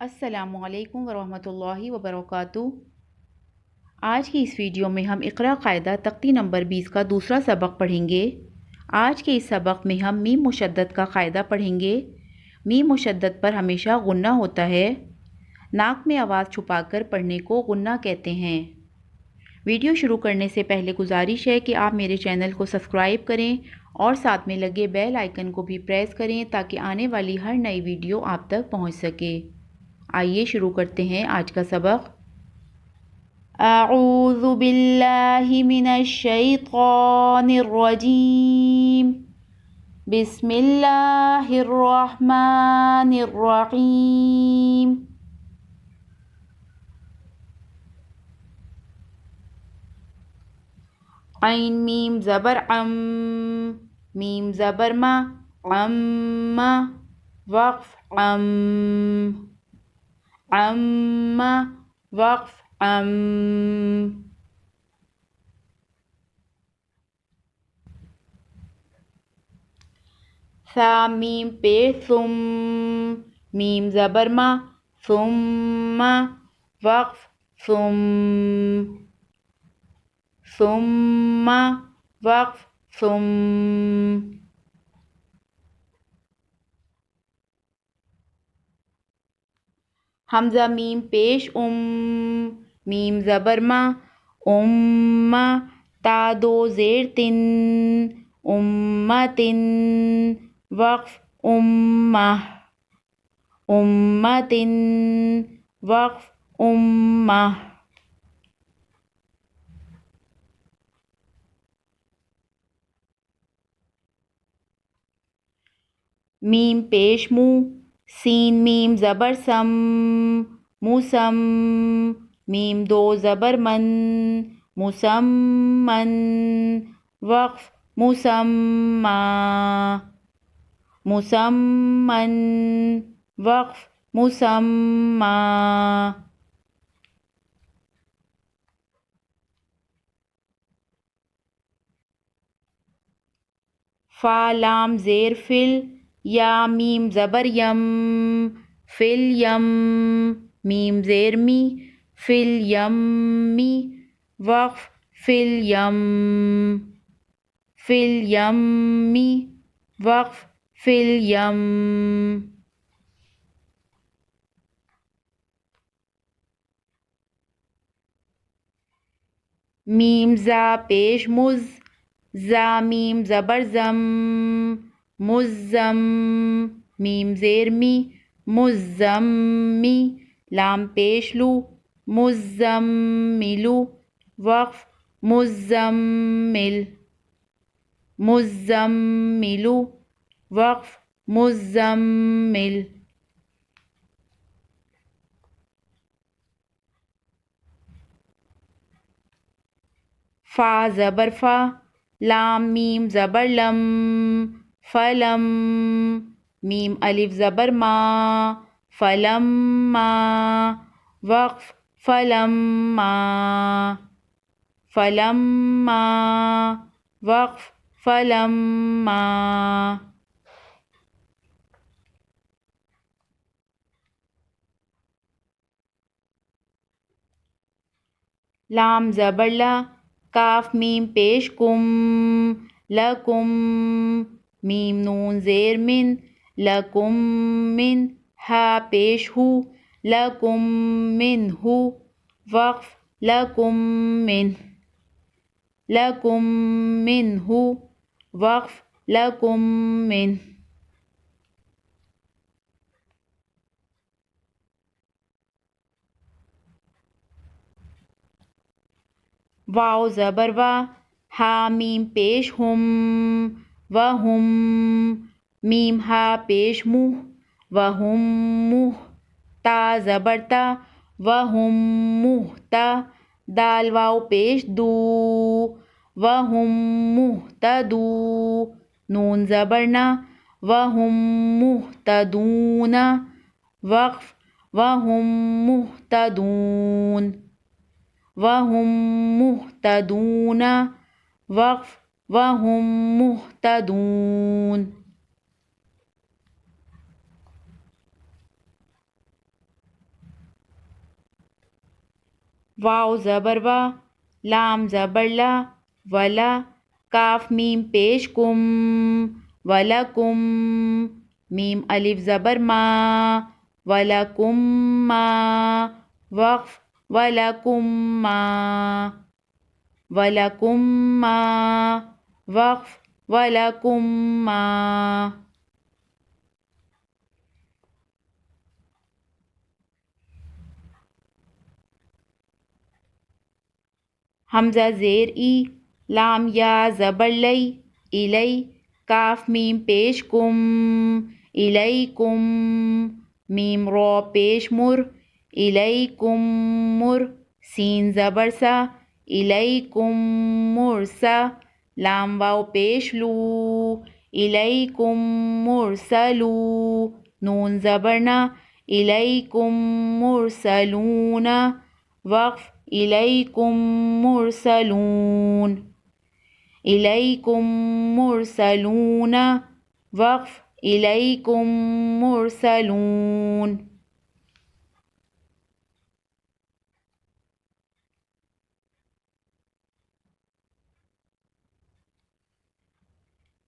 السلام علیکم ورحمۃ اللہ وبرکاتہ۔ آج کی اس ویڈیو میں ہم اقرا قاعدہ تختی نمبر 20 کا دوسرا سبق پڑھیں گے۔ آج کے اس سبق میں ہم میم مشدد کا قاعدہ پڑھیں گے۔ میم مشدد پر ہمیشہ غنہ ہوتا ہے۔ ناک میں آواز چھپا کر پڑھنے کو غنہ کہتے ہیں۔ ویڈیو شروع کرنے سے پہلے گزارش ہے کہ آپ میرے چینل کو سبسکرائب کریں اور ساتھ میں لگے بیل آئیکن کو بھی پریس کریں تاکہ آنے والی ہر نئی ویڈیو آپ تک پہنچ سکے۔ آئیے شروع کرتے ہیں آج کا سبق۔ اعوذ باللہ من الشیطان الرجیم، بسم اللہ الرحمن الرحیم۔ عین میم زبر عم، میم زبر ما، عم وقف عم، عم وقف عم۔ ثا میم پیش ثم، میم زبر ما، ثم وقف ثم، ثم وقف ثم۔ حمزہ میم پیش میم زبر ما، تا دو زیر تن، امتن وقف امہ، امتن وقف امہ۔ میم پیش مو، سین میم زبر سم، موسم، میم دو زبر من، مسمن وقف مسمى، مسمن وقف مسمى۔ فا لام زیر فل، یا میم زبر یم، فل یم، میم زیر می، فل یم می وقف فل یم، فل یم می وقف فل یم۔ میم زا پیش مز، زا میم زبر زم، مزم، میم زیر می، مزمی، لام پیش لو، مزملو وقف مزمل، مزملو وقف مزمل۔ فا زبر فا، لام میم زبر لم، فلم، میم الف زبر ما، فلما وقف فلما، فلما وقف فلما۔ لام زبر لا، کاف میم پیش کم، لکم، میم نون زیر من، لکم من، ہا پیش ہو، لکم من ہو وقف لکم من، لکم من ہو وقف لکم من۔ واو زبر وا، ہا میم پیش ہم، وہم، میم ہا پیش منہ، وہم منہ، تا زبر تا، وہم مہتا، دال واو پیش دو، وہم مہتدو، نون زبر نا، وہم مہتدون وقف وہم مہتدون، وہم مہتدون وقف وہم مہتدون۔ واو زبر وا، لام زبر لا، ولا، کاف میم پیش کم، ولکم، میم الف زبر ما، ولکم ما، وقف، ولکم ما، ولکم ما، وقف، ولکم ما. حمزہ زیر ای، لام یا زبر لئی، الی، کاف میم پیش کم، الیکم، میم را پیش مر، الیکم مر، سین زبر سا، الیکم مرسا، لام واو پیش لو، الیکم مرسلو، نون زبرنا، الیکم مرسلون، وقف، الیکم مرسلون، الیکم مرسلون، وقف، الیکم مرسلون.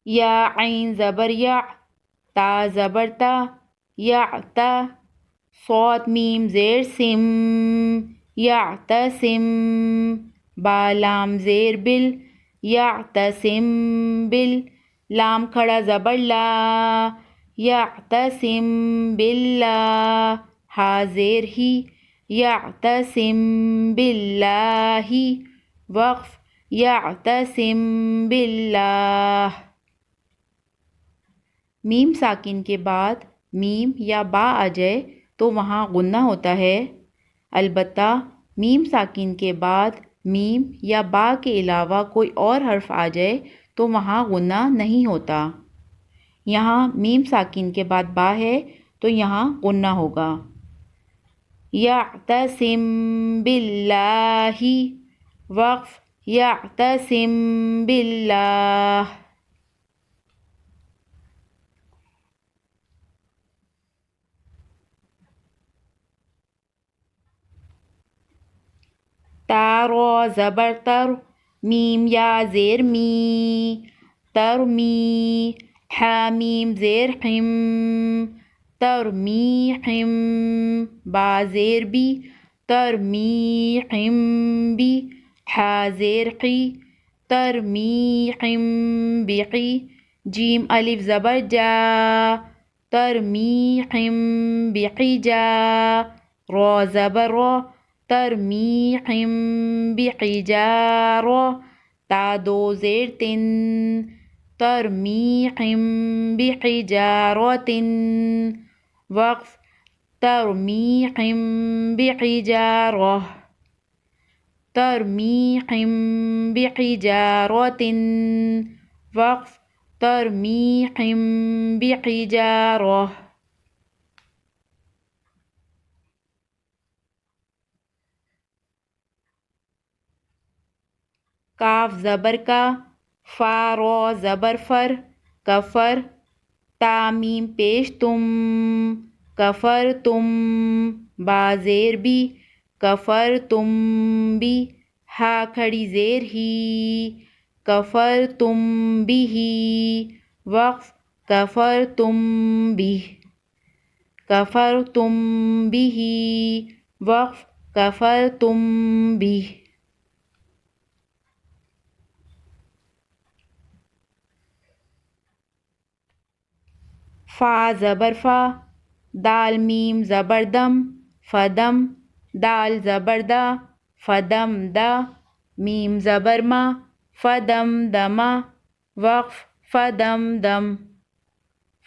یا عین زبر یا، تا زبر تا، یا تا، صاد میم زیر سم، یعتصم، با لام زیر بل، یعتصم بل، لام کھڑا زبر لا، یعتصم باللہ، ہا زیر ہی، یعتصم باللہ، وقف، یعتصم باللہ. میم ساکن کے بعد میم یا با آ جائے تو وہاں غنہ ہوتا ہے، البتہ میم ساکن کے بعد میم یا با کے علاوہ کوئی اور حرف آ جائے تو وہاں غنہ نہیں ہوتا. یہاں میم ساکن کے بعد با ہے تو یہاں غنہ ہوگا. یعتصم باللہ، وقف، یعتصم باللہ. تا را زبر تر، میم یا زیر می، ترمی، حامیم زیر حم، ترمیحم، با زیر بی، ترمیحم بی، حا زیر قی، ترمیحم بقی، جیم الف زبر جا، ترمیحم بحجا، را زبر را، ترمیحم بحجارہ، تا دو زیر تن، ترمیحم بحجارۃ، وقف، ترمیحم بحجارہ، ترمیحم بحجارۃ، وقف، ترمیحم بحجارہ. کاف زبر کا، فا را زبر فر، کفر، تا میم پیش تم، کفر تم، با زیر بی، کفر تم بی، ہا کھڑی زیر ہی، کفر تم بھی، وقف، کفر تم بھی، کفر تم بھی، وقف، کفر تم بھی. فا زبر فا، دال میم زبر دم، فدم، دال زبر دا، فدم دا، میم زبر ما، فدم دما، وقف، فدم دم،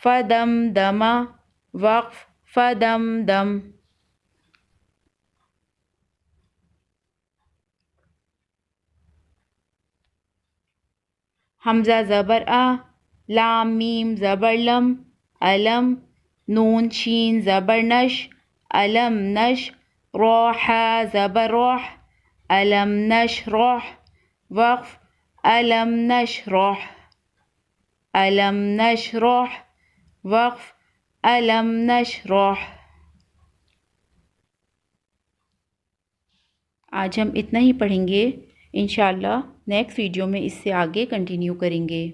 فدم دما، وقف، فدم دم. حمزہ زبر آ، لام میم زبر لم، علم، نون شین زبر نش، علم نش، روح زبر روح، علم نش روح، وقف، علم نش روح، علم نش روح، وقف، علم نش روح. آج ہم اتنا ہی پڑھیں گے، انشاءاللہ نیکسٹ ویڈیو میں اس سے آگے کنٹینیو کریں گے۔